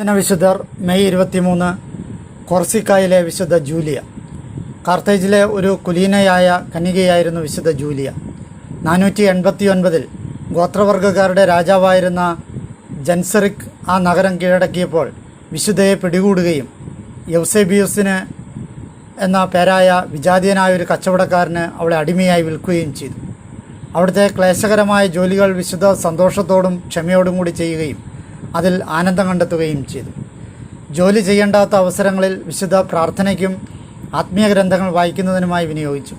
വിശുദ്ധർ മെയ് 23 കോർസിക്കായിലെ വിശുദ്ധ ജൂലിയ. കാർത്തേജിലെ ഒരു കുലീനയായ കന്യകയായിരുന്നു വിശുദ്ധ ജൂലിയ. 489 ഗോത്രവർഗ്ഗക്കാരുടെ രാജാവായിരുന്ന ജൻസറിക് ആ നഗരം കീഴടക്കിയപ്പോൾ വിശുദ്ധയെ പിടികൂടുകയും യൗസേബിയൂസിന് എന്ന പേരായ വിജാതീയനായ ഒരു കച്ചവടക്കാരന് അവളെ അടിമയായി വിൽക്കുകയും ചെയ്തു. അവിടുത്തെ ക്ലേശകരമായ ജോലികൾ വിശുദ്ധ സന്തോഷത്തോടും ക്ഷമയോടും കൂടി ചെയ്യുകയും അതിൽ ആനന്ദം കണ്ടെത്തുകയും ചെയ്തു. ജോലി ചെയ്യേണ്ടാത്ത അവസരങ്ങളിൽ വിശുദ്ധ പ്രാർത്ഥനയ്ക്കും ആത്മീയ ഗ്രന്ഥങ്ങൾ വായിക്കുന്നതിനുമായി വിനിയോഗിച്ചു.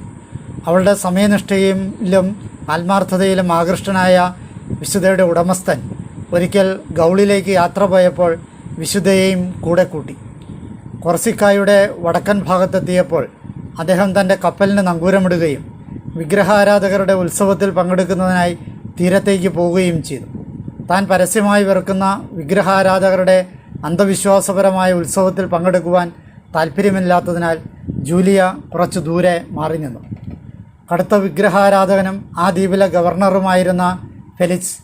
അവളുടെ സമയനിഷ്ഠയിലും ആത്മാർത്ഥതയിലും ആകൃഷ്ടനായ വിശുദ്ധയുടെ ഉടമസ്ഥൻ ഒരിക്കൽ ഗൗളിലേക്ക് യാത്ര പോയപ്പോൾ വിശുദ്ധയെയും കൂടെ കൂട്ടി. കൊർസിക്കായുടെ വടക്കൻ ഭാഗത്തെത്തിയപ്പോൾ അദ്ദേഹം തൻ്റെ കപ്പലിന് നങ്കൂരമിടുകയും വിഗ്രഹാരാധകരുടെ ഉത്സവത്തിൽ പങ്കെടുക്കുന്നതിനായി തീരത്തേക്ക് പോവുകയും ചെയ്തു. താൻ പരസ്യമായി വെറുക്കുന്ന വിഗ്രഹാരാധകരുടെ അന്ധവിശ്വാസപരമായ ഉത്സവത്തിൽ പങ്കെടുക്കുവാൻ താല്പര്യമില്ലാത്തതിനാൽ ജൂലിയ കുറച്ചു ദൂരെ മാറി നിന്നു. കടുത്ത വിഗ്രഹാരാധകനും ആ ദ്വീപിലെ ഗവർണറുമായിരുന്ന ഫെലിക്സ്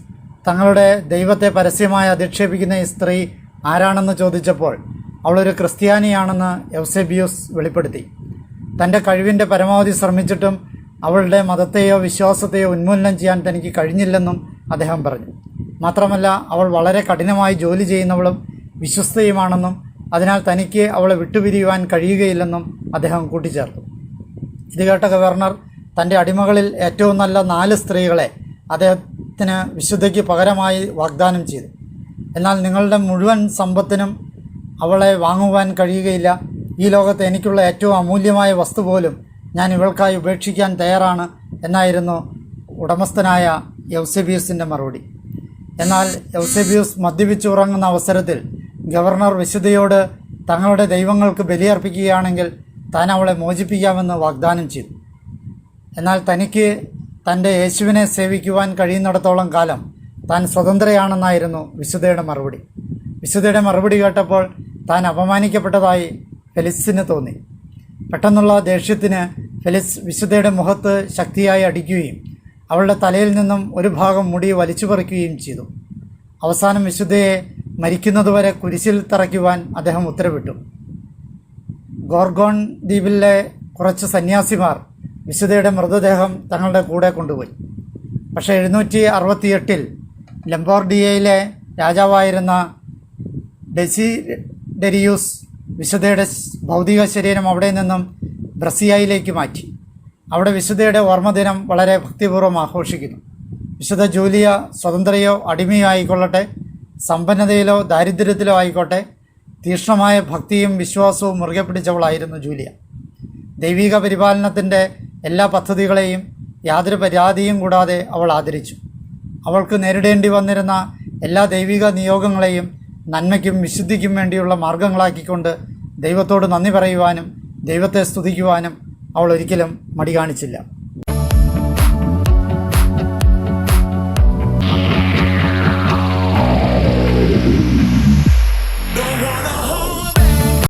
തങ്ങളുടെ ദൈവത്തെ പരസ്യമായി അധിക്ഷേപിക്കുന്ന ഈ സ്ത്രീ ആരാണെന്ന് ചോദിച്ചപ്പോൾ അവളൊരു ക്രിസ്ത്യാനിയാണെന്ന് യൗസേബിയൂസ് വെളിപ്പെടുത്തി. തൻ്റെ കഴിവിൻ്റെ പരമാവധി ശ്രമിച്ചിട്ടും അവളുടെ മതത്തെയോ വിശ്വാസത്തെയോ ഉന്മൂലനം ചെയ്യാൻ തനിക്ക് കഴിഞ്ഞില്ലെന്നും അദ്ദേഹം പറഞ്ഞു. മാത്രമല്ല, അവൾ വളരെ കഠിനമായി ജോലി ചെയ്യുന്നവളും വിശ്വസ്തയുമാണെന്നും അതിനാൽ തനിക്ക് അവളെ വിട്ടുപിരിയുവാൻ കഴിയുകയില്ലെന്നും അദ്ദേഹം കൂട്ടിച്ചേർത്തു. ഇത് കേട്ട ഗവർണർ തൻ്റെ അടിമകളിൽ ഏറ്റവും നല്ല 4 സ്ത്രീകളെ അദ്ദേഹത്തിന് വിശുദ്ധയ്ക്ക് പകരമായി വാഗ്ദാനം ചെയ്തു. എന്നാൽ നിങ്ങളുടെ മുഴുവൻ സമ്പത്തിനും അവളെ വാങ്ങുവാൻ കഴിയുകയില്ല. ഈ ലോകത്ത് എനിക്കുള്ള ഏറ്റവും അമൂല്യമായ വസ്തു പോലും ഞാൻ ഇവൾക്കായി ഉപേക്ഷിക്കാൻ തയ്യാറാണ് എന്നായിരുന്നു ഉടമസ്ഥനായ യൗസേബിയൂസിൻ്റെ മറുപടി. എന്നാൽ യൗസേബിയൂസ് മദ്യപിച്ചുറങ്ങുന്ന അവസരത്തിൽ ഗവർണർ വിശുദ്ധയോട് തങ്ങളുടെ ദൈവങ്ങൾക്ക് ബലിയർപ്പിക്കുകയാണെങ്കിൽ താൻ അവളെ മോചിപ്പിക്കാമെന്ന് വാഗ്ദാനം ചെയ്തു. എന്നാൽ തനിക്ക് തൻ്റെ യേശുവിനെ സേവിക്കുവാൻ കഴിയുന്നിടത്തോളം കാലം താൻ സ്വതന്ത്രയാണെന്നായിരുന്നു വിശുദ്ധയുടെ മറുപടി. വിശുദ്ധയുടെ മറുപടി കേട്ടപ്പോൾ താൻ അപമാനിക്കപ്പെട്ടതായി ഫെലിക്സിന് തോന്നി. പെട്ടെന്നുള്ള ദേഷ്യത്തിന് ഫെലിക്സ് വിശുദ്ധയുടെ മുഖത്ത് ശക്തിയായി അടിക്കുകയും അവളുടെ തലയിൽ നിന്നും ഒരു ഭാഗം മുടി വലിച്ചു പറിക്കുകയും ചെയ്തു. അവസാനം വിശുദ്ധയെ മരിക്കുന്നതുവരെ കുരിശിൽ തറയ്ക്കുവാൻ അദ്ദേഹം ഉത്തരവിട്ടു. ഗോർഗോൺ ദ്വീപിലെ കുറച്ച് സന്യാസിമാർ വിശുദ്ധയുടെ മൃതദേഹം തങ്ങളുടെ കൂടെ കൊണ്ടുപോയി. പക്ഷേ 768 ലംബോർഡിയയിലെ രാജാവായിരുന്ന ഡെസിഡെരിയൂസ് വിശുദ്ധയുടെ ഭൗതിക ശരീരം അവിടെ നിന്നും ബ്രസിയായിലേക്ക് മാറ്റി. അവിടെ വിശുദ്ധയുടെ ഓർമ്മദിനം വളരെ ഭക്തിപൂർവ്വം ആഘോഷിക്കുന്നു. വിശുദ്ധ ജൂലിയ സ്വതന്ത്രയോ അടിമയോ ആയിക്കൊള്ളട്ടെ, സമ്പന്നതയിലോ ദാരിദ്ര്യത്തിലോ ആയിക്കോട്ടെ, തീക്ഷ്ണമായ ഭക്തിയും വിശ്വാസവും മുറുകെ പിടിച്ചവളായിരുന്നു ജൂലിയ. ദൈവിക പരിപാലനത്തിൻ്റെ എല്ലാ പദ്ധതികളെയും യാതൊരു പരാതിയും കൂടാതെ അവൾ ആദരിച്ചു. അവൾക്ക് നേരിടേണ്ടി വന്നിരുന്ന എല്ലാ ദൈവിക നിയോഗങ്ങളെയും നന്മയ്ക്കും വിശുദ്ധിക്കും വേണ്ടിയുള്ള മാർഗങ്ങളാക്കിക്കൊണ്ട് ദൈവത്തോട് നന്ദി പറയുവാനും ദൈവത്തെ സ്തുതിക്കുവാനും അവൾ ഒരിക്കലും മടി കാണിച്ചില്ല.